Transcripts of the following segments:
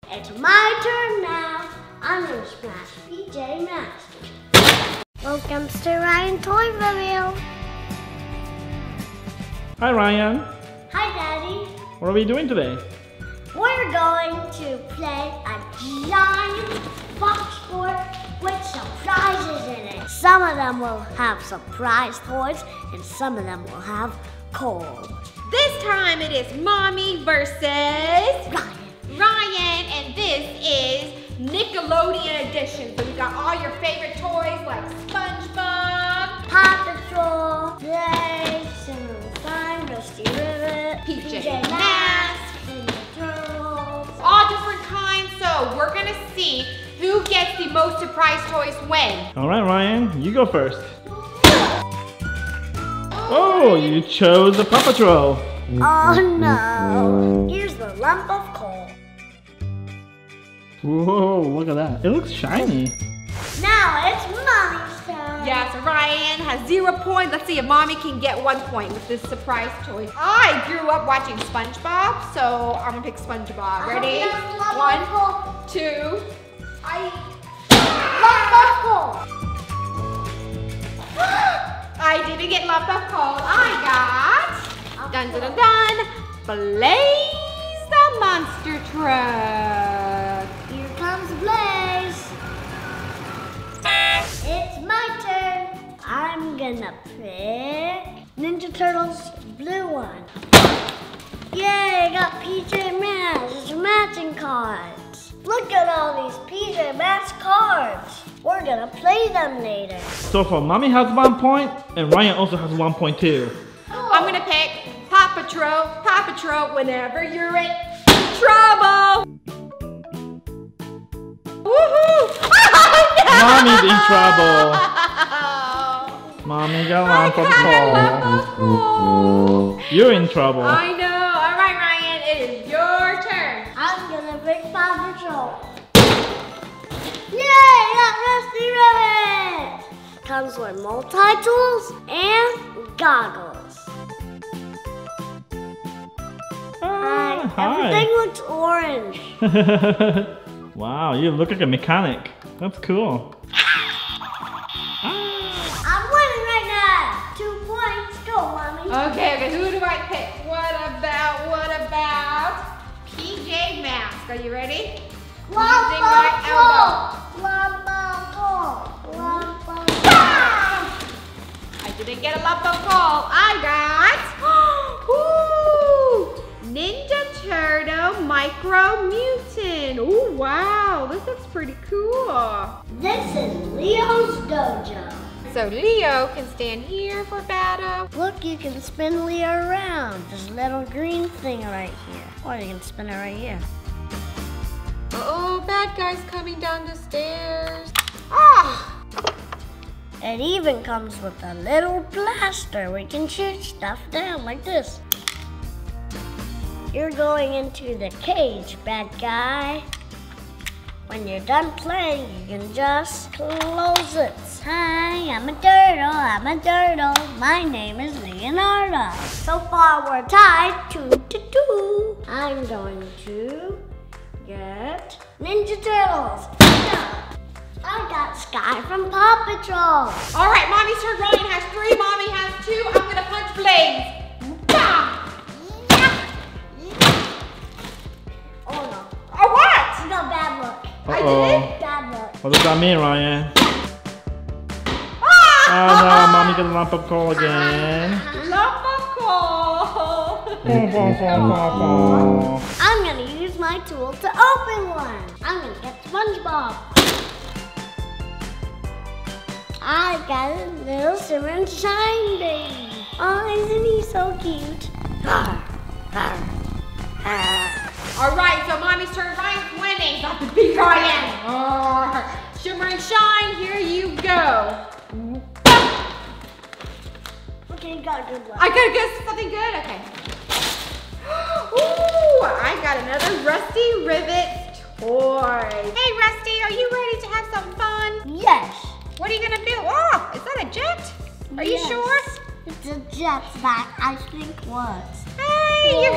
It's my turn now. I'm gonna smash PJ Masks. Welcome to Ryan ToysReview. Hi Ryan. Hi Daddy. What are we doing today? We're going to play a giant box fort with surprises in it. Some of them will have surprise toys and some of them will have coal. This time it is Mommy versus Ryan, and this is Nickelodeon edition. So we got all your favorite toys like Spongebob, Paw Patrol, Blaze, Shimmer and Shine, Rivets, PJ Masks, Ninja Turtles. all different kinds. So we're gonna see who gets the most surprise toys when. All right, Ryan, you go first. Oh, you chose the Paw Patrol. Oh no! Here's the lump of coal. Whoa, look at that. It looks shiny. Now it's Mommy's turn. Yeah, so Ryan has 0 points. Let's see if Mommy can get 1 point with this surprise toy. I grew up watching SpongeBob, so I'm gonna pick SpongeBob. Ready? 1, 2. Lump of coal. I didn't get lump of coal. I got dun dun dun dun, Blaze the monster truck. Here comes Blaze. It's my turn. I'm gonna pick Ninja Turtles blue one. Yay, I got PJ Masks. It's matching cards. Look at all these PJ Masks cards. We're gonna play them later. So far, Mommy has 1 point, and Ryan also has 1 point too. I'm gonna pick Paw Patrol whenever you're in trouble. Woohoo! Mommy's in trouble. Mommy got a lump of coal. You're in trouble. I know. All right, Ryan, it is your turn. I'm gonna pick Paw Patrol. Yay, got Rusty Rivets! Comes with multi-tools and goggles. Hi. Everything looks orange. Wow, you look like a mechanic. That's cool. I'm winning right now. 2 points. Go, Mommy. Okay, who do I pick? What about PJ Masks? Are you ready? Lump Using my of elbow. coal. Lump of coal. Lump of coal. I didn't get a lump of coal. I got ooh, Ninja Turtle Micro Mutant. Ooh, wow, this looks pretty cool. This is Leo's Dojo. So Leo can stand here for battle. Look, you can spin Leo around. This little green thing right here. Or you can spin it right here. Uh-oh, bad guy's coming down the stairs. Ah! It even comes with a little blaster where you can shoot stuff down like this. You're going into the cage, bad guy. When you're done playing, you can just close it. Hi, I'm a turtle. My name is Leonardo. So far, we're tied 2-2. I'm going to get Ninja Turtles. I got Sky from Paw Patrol. All right, Mommy's turn. Ryan has 3, Mommy has 2. I'm gonna punch Blaze. Oh no. Oh, what? You got bad luck. I did? Bad luck. What does that mean, Ryan? Ah! Oh no, Mommy got a lump of coal again. Lump of coal. I'm gonna use my tool to open one. I'm gonna get Spongebob. I got a little Shimmer and Shine baby. Oh, isn't he so cute? All right, so Mommy's turn. Ryan's winning. Got to beat Ryan. Shimmer and Shine, here you go. Okay, you got a good one. I gotta get something good? Okay. Ooh, I got another Rusty Rivets toy. Hey, Rusty, are you ready to have some fun? Yes. What are you gonna do? Oh, is that a jet? Are you sure? It's a jet that I think works. Hey,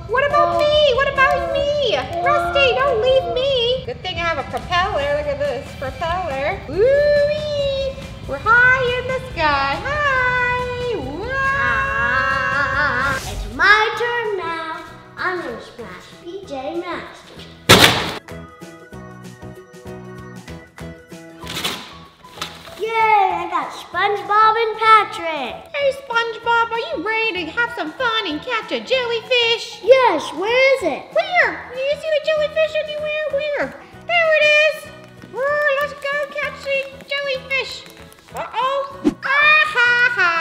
what about me? What about me? Rusty, don't leave propeller. Look at this propeller. Woo-wee! We're high in the sky. Hi! Wow! It's my turn now. I'm gonna smash PJ Masks. Yay! I got Spongebob and Patrick. Hey, Spongebob, are you ready to have some fun and catch a jellyfish? Yes, where is it? Where? Do you see the jellyfish anywhere? Where? There it is. Let's go catch the jellyfish. Uh-oh. Ah ha ha.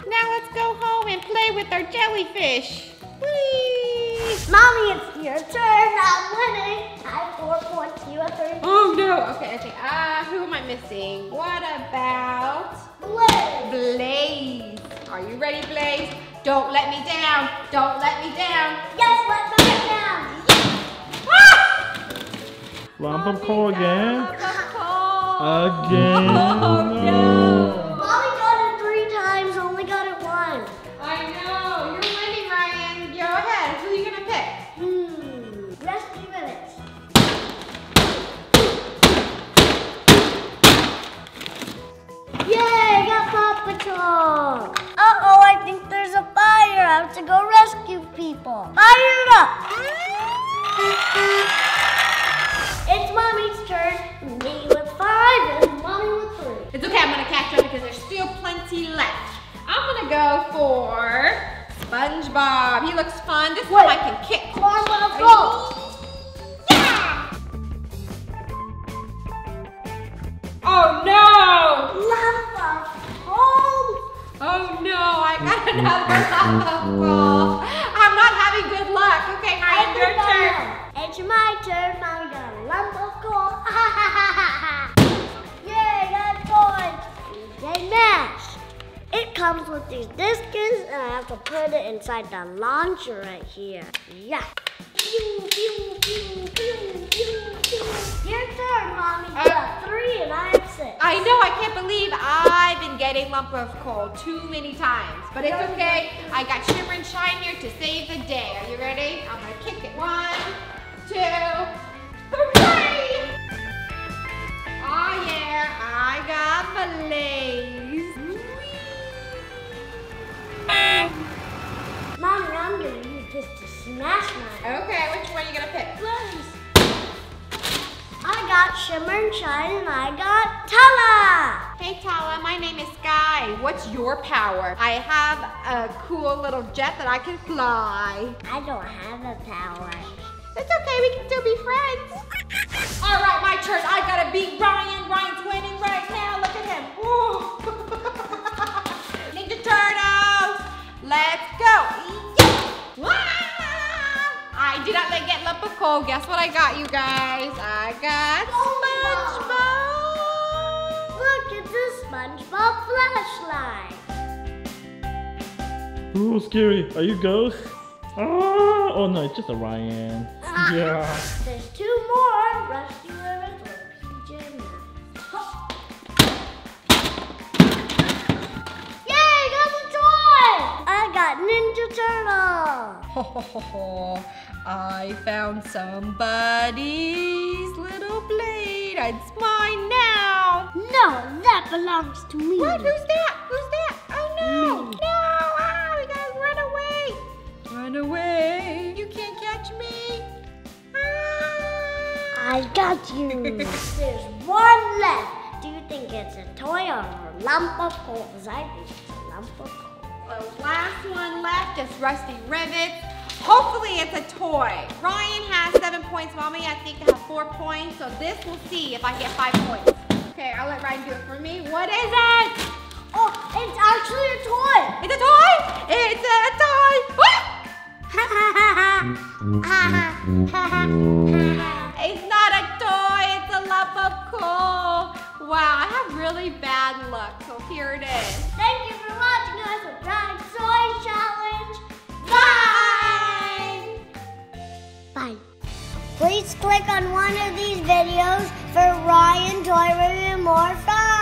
Now let's go home and play with our jellyfish. Whee! Mommy, it's your turn. I'm winning. I have 4 points. You have 3. Oh no. Okay. Who am I missing? What about Blaze? Blaze? Are you ready, Blaze? Don't let me down. Don't let me down. Yes, let me down. Ah! Lump of coal again? Lump of coal. Again? Oh no. Mommy got it 3 times, only got it 1. I know. You're winning, Ryan. Go ahead. Who are you gonna pick? Rescue Rivets. Yay, I got Paw Patrol. Uh-oh, I think there's a fire. I have to go rescue people. Fire it up. It's Mommy's turn. Me with 5 and Mommy with 3. It's okay. I'm gonna catch up because there's still plenty left. I'm gonna go for SpongeBob. He looks fun. This time I can kick. Spongebob, go. Yeah! Oh no! Lump of coal. Oh no! I got another lump of coal. I'm not having good luck. Okay, Ryan, your turn. It's my turn. I got a lump of coal. Yay, got toys. PJ Masks. It comes with these discs, and I have to put it inside the launcher right here. Yeah. Pew, pew, pew, pew, pew, pew. Your turn, Mommy. You got 3 and I have 6. I know, I can't believe I've been getting lump of coal too many times. But it's okay. I got Shimmer and Shine here to save the day. Are you ready? I'm gonna kick it. 1, 2, 3. Oh yeah, I got Blaze. Mommy, I'm going to use this to smash mine. Okay, which one are you gonna pick? I got Shimmer and Shine and I got Tala. Hey Tala, my name is Sky. What's your power? I have a cool little jet that I can fly. I don't have a power. It's okay, we can still be friends. All right, my turn. I gotta beat Ryan. Ryan's winning right now. Look at him. Ninja Turtles. Let's go. Yeah. I did not get lump of coal. Guess what I got, you guys? I got SpongeBob. Look, it's a SpongeBob flashlight. Ooh, scary. Are you ghost? Oh no, it's just a Ryan. Yeah. There's 2 more. Rescue Rivets with PJ Masks. Yay, got the toy! I got Ninja Turtle. I found somebody's little blade. It's mine now. No, that belongs to me. What? Who's that? Who's that? Oh no! Me. No! Ah, we gotta run away! Run away! You can't catch me! Ah. I got you. There's 1 left. Do you think it's a toy or a lump of coal? Because I think it's a lump of coal. The last one left is Rusty Rivets. Hopefully it's a toy. Ryan has 7 points. Mommy, I think I have 4 points. So this we'll see if I get 5 points. Okay, I'll let Ryan do it for me. What is it? Oh, it's actually a toy. It's a toy! It's a toy! It's not a toy, it's a lump of coal. Wow, I have really bad luck, so here it is. Thank you for watching us with Ryan Toy Challenge. Bye! Bye. Please click on one of these videos for Ryan Toy Review more fun.